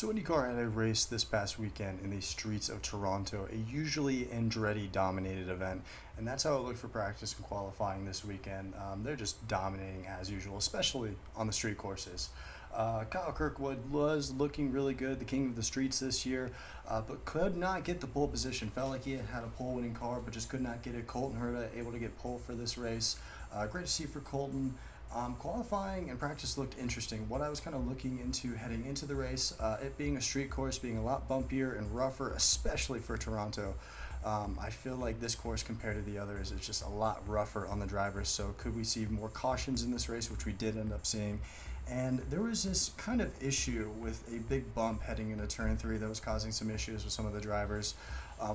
So IndyCar had a race this past weekend in the streets of Toronto, a usually Andretti-dominated event, and that's how it looked for practice and qualifying this weekend. They're just dominating as usual, especially on the street courses. Kyle Kirkwood was looking really good, the king of the streets this year, but could not get the pole position. Felt like he had a pole-winning car, but just could not get it. Colton Herta able to get pole for this race. Great to see for Colton. Qualifying and practice looked interesting. What I was kind of looking into heading into the race, it being a street course, being a lot bumpier and rougher, especially for Toronto. I feel like this course compared to the others is just a lot rougher on the drivers. So could we see more cautions in this race, which we did end up seeing. And there was this kind of issue with a big bump heading into turn 3 that was causing some issues with some of the drivers,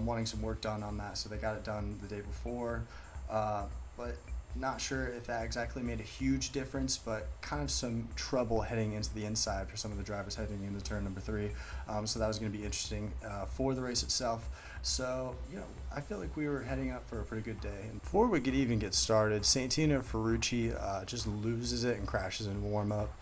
wanting some work done on that. So they got it done the day before, but not sure if that exactly made a huge difference, but kind of some trouble heading into the inside for some of the drivers heading into turn number 3. So that was going to be interesting for the race itself. So, I feel like we were heading up for a pretty good day. And before we could even get started, Santino Ferrucci just loses it and crashes in warm-up.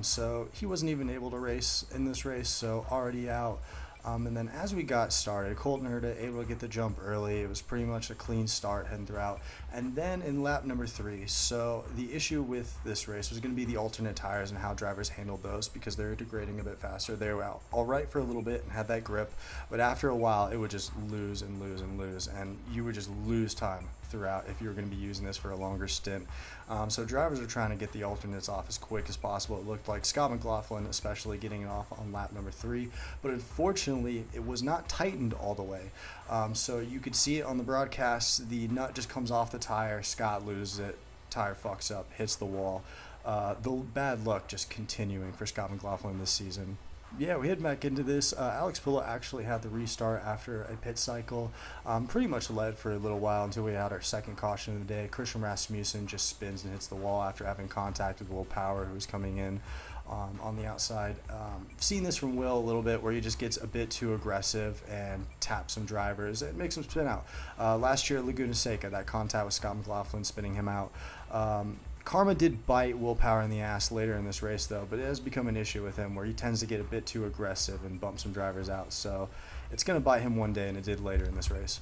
So he wasn't even able to race in this race, so already out. And then as we got started, Colton Herta able to get the jump early. It was pretty much a clean start heading throughout. And then in lap number 3, so the issue with this race was going to be the alternate tires and how drivers handled those because they were degrading a bit faster. They were out all right for a little bit and had that grip, but after a while it would just lose and lose and lose, and you would just lose time throughout if you were going to be using this for a longer stint. So drivers are trying to get the alternates off as quick as possible. It looked like Scott McLaughlin especially getting it off on lap number 3, but unfortunately it was not tightened all the way. So you could see it on the broadcast, the nut just comes off the tire, Scott loses it, tire fucks up, hits the wall. The bad luck just continuing for Scott McLaughlin this season. Yeah, we head back into this. Alex Pilla actually had the restart after a pit cycle. Pretty much led for a little while until we had our second caution of the day. Christian Rasmussen just spins and hits the wall after having contact with Will Power, who was coming in on the outside. Seen this from Will a little bit, where he just gets a bit too aggressive and taps some drivers. It makes them spin out. Last year at Laguna Seca, that contact with Scott McLaughlin spinning him out. Karma did bite Will Power in the ass later in this race, though, but it has become an issue with him where he tends to get a bit too aggressive and bump some drivers out. So it's going to bite him one day, and it did later in this race.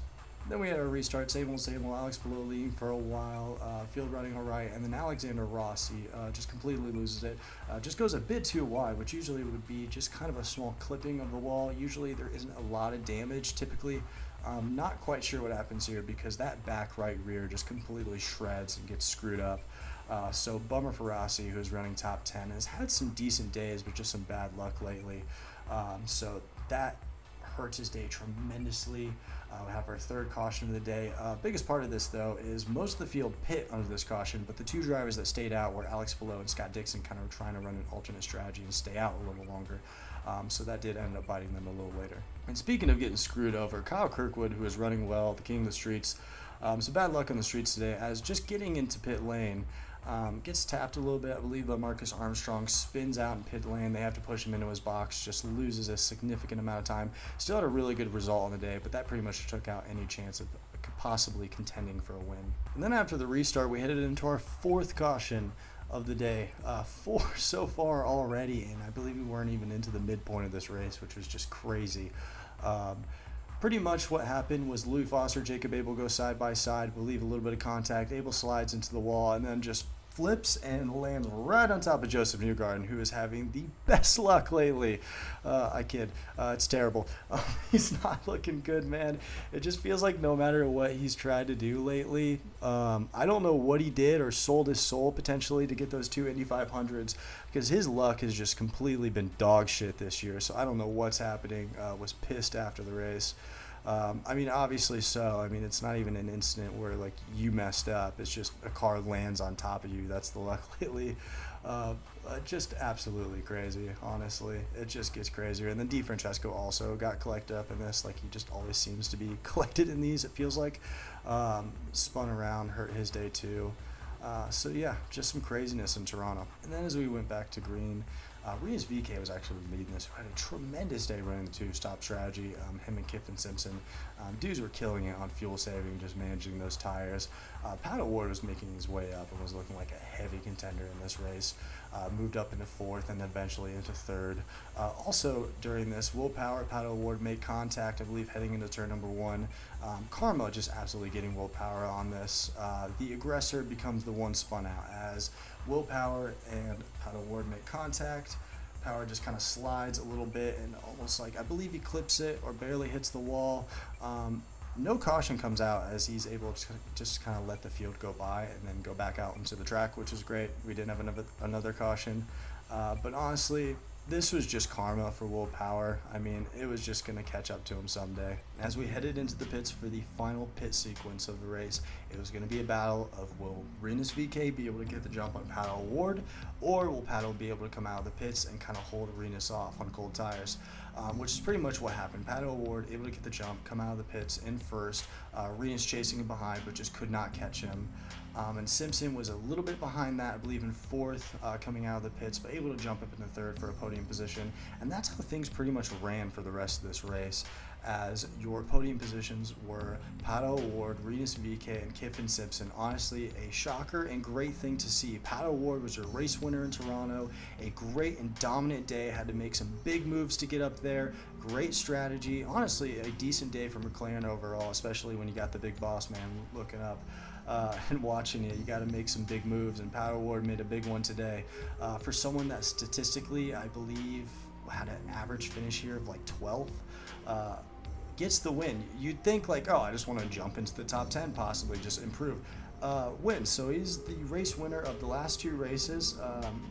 Then we had our restart, same old, Alex below leading for a while, field running all right, and then Alexander Rossi just completely loses it. Just goes a bit too wide, which usually would be just kind of a small clipping of the wall. Usually there isn't a lot of damage, typically. Not quite sure what happens here because that back right rear just completely shreds and gets screwed up. So bummer for Rossi, who's running top 10, has had some decent days, but just some bad luck lately. So that hurts his day tremendously. We have our third caution of the day. Biggest part of this, though, is most of the field pit under this caution, but the two drivers that stayed out were Alex Below and Scott Dixon, kind of trying to run an alternate strategy and stay out a little longer. So that did end up biting them a little later. And speaking of getting screwed over, Kyle Kirkwood, who is running well, the king of the streets, some bad luck on the streets today, as just getting into pit lane, gets tapped a little bit. I believe Marcus Armstrong spins out in pit lane. They have to push him into his box, just loses a significant amount of time. Still had a really good result on the day, but that pretty much took out any chance of possibly contending for a win. And then after the restart, we headed into our fourth caution of the day. 4 so far already, and I believe we weren't even into the midpoint of this race, which was just crazy. Pretty much what happened was Louis Foster, Jacob Abel go side by side, will leave a little bit of contact. Abel slides into the wall and then just flips and lands right on top of Joseph Newgarden, who is having the best luck lately. I kid. It's terrible. He's not looking good, man. It just feels like no matter what he's tried to do lately, I don't know what he did or sold his soul potentially to get those 2 Indy 500s, because his luck has just completely been dog shit this year. So I don't know what's happening. Was pissed after the race. Obviously so. It's not even an incident where, you messed up. It's just a car lands on top of you. That's the luck lately. Just absolutely crazy, honestly. It just gets crazier. And then DeFrancesco also got collected up in this. He just always seems to be collected in these, it feels like. Spun around, hurt his day too. So yeah, just some craziness in Toronto. And then as we went back to green, Rias VK was actually leading this, who had a tremendous day running the two-stop strategy. Him and Kiffin Simpson, dudes were killing it on fuel saving, just managing those tires. Pat O'Ward was making his way up and was looking like a heavy contender in this race. moved up into fourth and eventually into third. Also during this, Will Power, Pato O'Ward made contact, I believe, heading into turn number one. Karma just absolutely getting Will Power on this. The aggressor becomes the one spun out as Will Power and Pato O'Ward make contact. Power just kind of slides a little bit and almost like, I believe he clips it or barely hits the wall. No caution comes out as he's able to just kind of let the field go by and then go back out into the track, which is great. We didn't have another caution. But honestly, this was just karma for Will Power. I mean, it was just going to catch up to him someday. As we headed into the pits for the final pit sequence of the race, it was going to be a battle of will Rinus VK be able to get the jump on Pato O'Ward, or will Pato be able to come out of the pits and kind of hold Rinus off on cold tires, which is pretty much what happened. Pato O'Ward able to get the jump, come out of the pits in first, Rinus chasing him behind, but just could not catch him. And Simpson was a little bit behind that, I believe in fourth, coming out of the pits, but able to jump up in the third for a podium position. And that's how things pretty much ran for the rest of this race, as your podium positions were Pato O'Ward, Rinus VK, and Kiffin Simpson. Honestly, a shocker and great thing to see. Pato O'Ward was your race winner in Toronto. A great and dominant day. Had to make some big moves to get up there. Great strategy. Honestly, a decent day for McLaren overall, especially when you got the big boss man looking up. And watching it, you got to make some big moves, and Pato O'Ward made a big one today. For someone that statistically, I believe, had an average finish here of like 12th, gets the win. You'd think like, oh, I just want to jump into the top 10, possibly just improve. Wins. So he's the race winner of the last two races.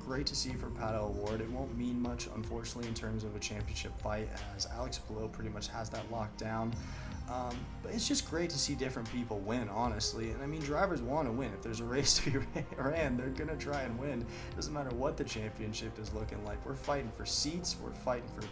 Great to see for Pato O'Ward. It won't mean much, unfortunately, in terms of a championship fight, as Alex Palou pretty much has that locked down. But it's just great to see different people win, honestly. And I mean, drivers want to win. If there's a race to be ran, they're going to try and win. Doesn't matter what the championship is looking like. We're fighting for seats. We're fighting for,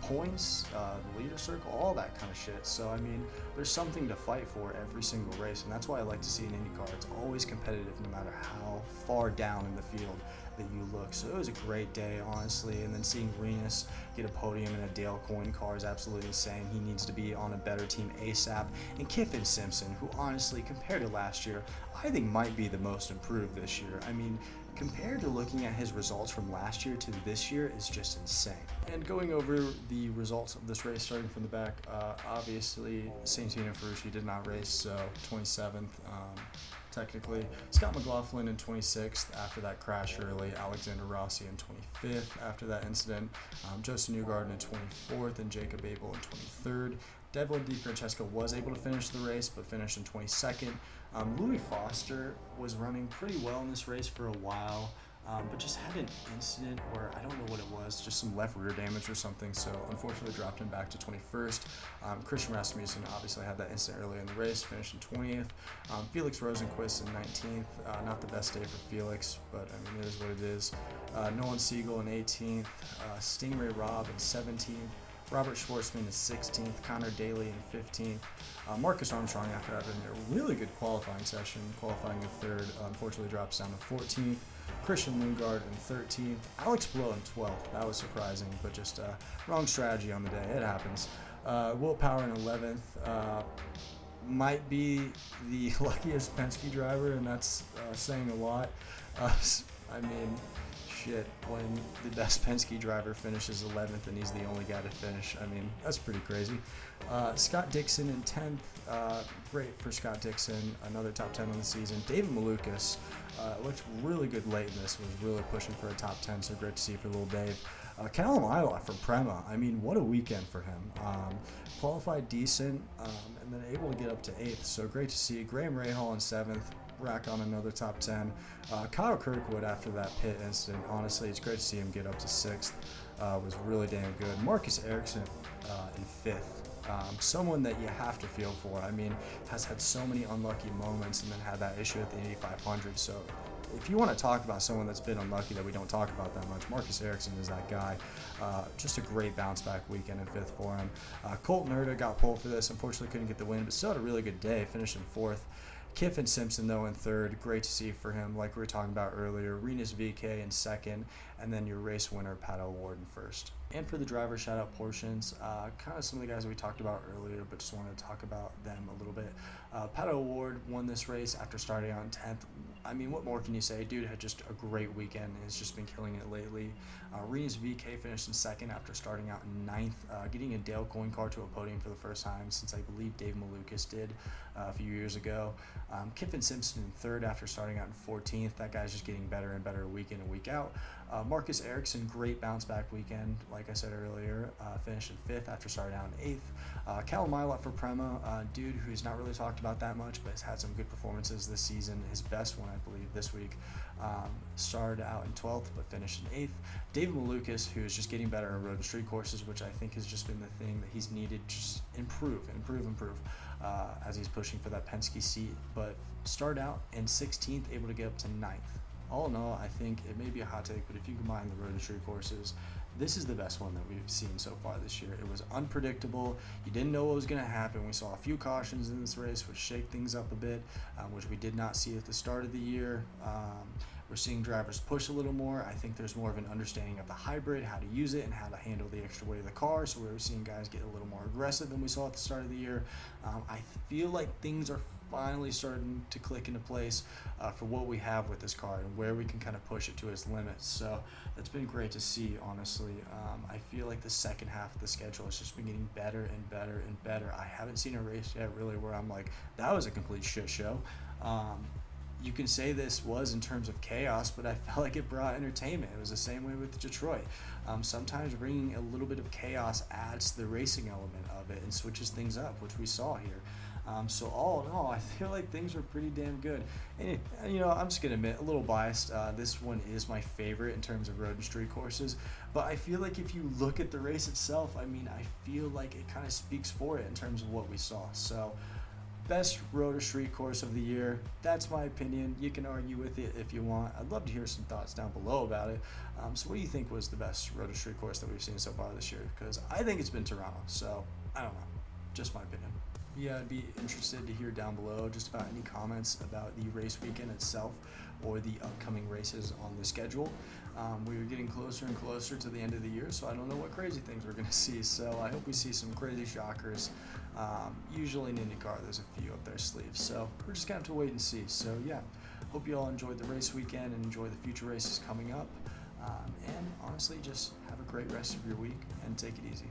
points, the leader circle, all that kind of shit. So, I mean, there's something to fight for every single race. And that's why I like to see in IndyCar. It's always competitive no matter how far down in the field that you look. So it was a great day, honestly. And then seeing Rinus get a podium in a Dale Coyne car is absolutely insane. He needs to be on a better team ASAP. And Kiffin Simpson, who honestly, compared to last year, I think might be the most improved this year. I mean, compared to looking at his results from last year to this year is just insane. And going over the results of this race, starting from the back, obviously Santino Ferrucci did not race, so 27th. Technically, Scott McLaughlin in 26th after that crash early, Alexander Rossi in 25th after that incident, Justin Newgarden in 24th, and Jacob Abel in 23rd. Devlin DeFrancesco was able to finish the race, but finished in 22nd. Louis Foster was running pretty well in this race for a while, but just had an incident where I don't know what it was, just some left rear damage or something, so unfortunately dropped him back to 21st. Christian Rasmussen obviously had that incident early in the race, finished in 20th. Felix Rosenquist in 19th, not the best day for Felix, but I mean, it is what it is. Nolan Siegel in 18th, Stingray Robb in 17th. Robert Schwartzman in 16th, Connor Daly in 15th, Marcus Armstrong after having a really good qualifying session, qualifying in 3rd, unfortunately drops down to 14th, Christian Lundgaard in 13th, Alex Palou in 12th, that was surprising, but just wrong strategy on the day, it happens. Will Power in 11th, might be the luckiest Penske driver, and that's saying a lot. I mean, shit, when the best Penske driver finishes 11th and he's the only guy to finish. I mean, that's pretty crazy. Scott Dixon in 10th. Great for Scott Dixon. Another top 10 on the season. David Malukas looked really good late in this. Was really pushing for a top 10, so great to see for little Dave. Callum Ilott from Prema. I mean, what a weekend for him. Qualified decent and then able to get up to 8th, so great to see. Graham Rahal in 7th. Rack on another top 10. Kyle Kirkwood after that pit incident, honestly, it's great to see him get up to 6th. Was really damn good. Marcus Ericsson in 5th. Someone that you have to feel for. I mean, has had so many unlucky moments and then had that issue at the Indy 500. So if you want to talk about someone that's been unlucky that we don't talk about that much, Marcus Ericsson is that guy. Just a great bounce back weekend in 5th for him. Colt Nerda got pulled for this. Unfortunately, couldn't get the win, but still had a really good day. Finished in 4th. Kiffin Simpson, though, in 3rd. Great to see for him, like we were talking about earlier. Rinus VK in 2nd, and then your race winner, Pato O'Ward in 1st. And for the driver shout out portions, kind of some of the guys that we talked about earlier, but just wanted to talk about them a little bit. Pato O'Ward won this race after starting out in 10th. I mean, what more can you say? Dude had just a great weekend. Has just been killing it lately. Rennie's VK finished in second after starting out in 9th, getting a Dale Coyne car to a podium for the first time since I believe Dave Malukas did a few years ago. Kiffin Simpson in third after starting out in 14th. That guy's just getting better and better week in and week out. Marcus Ericsson, great bounce back weekend. Like I said earlier, finished in 5th after starting out in 8th. Callum Ilott for Prema, dude who's not really talked about that much, but has had some good performances this season. His best one, I believe, this week. Started out in 12th, but finished in 8th. David Malukas, who is just getting better on road and street courses, which I think has just been the thing that he's needed. Just improve, as he's pushing for that Penske seat. But started out in 16th, able to get up to 9th. All in all, I think it may be a hot take, but if you combine the road and street courses, this is the best one that we've seen so far this year. It was unpredictable. You didn't know what was going to happen. We saw a few cautions in this race, which shake things up a bit, which we did not see at the start of the year. We're seeing drivers push a little more. I think there's more of an understanding of the hybrid, how to use it, and how to handle the extra weight of the car. So we're seeing guys get a little more aggressive than we saw at the start of the year. I feel like things are finally starting to click into place for what we have with this car and where we can kind of push it to its limits. So that's been great to see, honestly. I feel like the second half of the schedule has just been getting better and better and better. I haven't seen a race yet really where I'm like, that was a complete shit show. You can say this was in terms of chaos, but I felt like it brought entertainment. It was the same way with Detroit. Sometimes bringing a little bit of chaos adds to the racing element of it and switches things up, which we saw here. So all in all, I feel like things were pretty damn good. And I'm just gonna admit, a little biased. This one is my favorite in terms of road and street courses. But I feel like if you look at the race itself, I mean, I feel like it kind of speaks for it in terms of what we saw. So best road or street course of the year. That's my opinion. You can argue with it if you want. I'd love to hear some thoughts down below about it. So what do you think was the best road or street course that we've seen so far this year? Because I think it's been Toronto. So I don't know. Just my opinion. Yeah, I'd be interested to hear down below just about any comments about the race weekend itself or the upcoming races on the schedule. We're getting closer and closer to the end of the year, so I don't know what crazy things we're going to see. So I hope we see some crazy shockers. Usually in IndyCar, there's a few up their sleeves. So we're just going to have to wait and see. So yeah, hope you all enjoyed the race weekend and enjoy the future races coming up. And honestly, just have a great rest of your week and take it easy.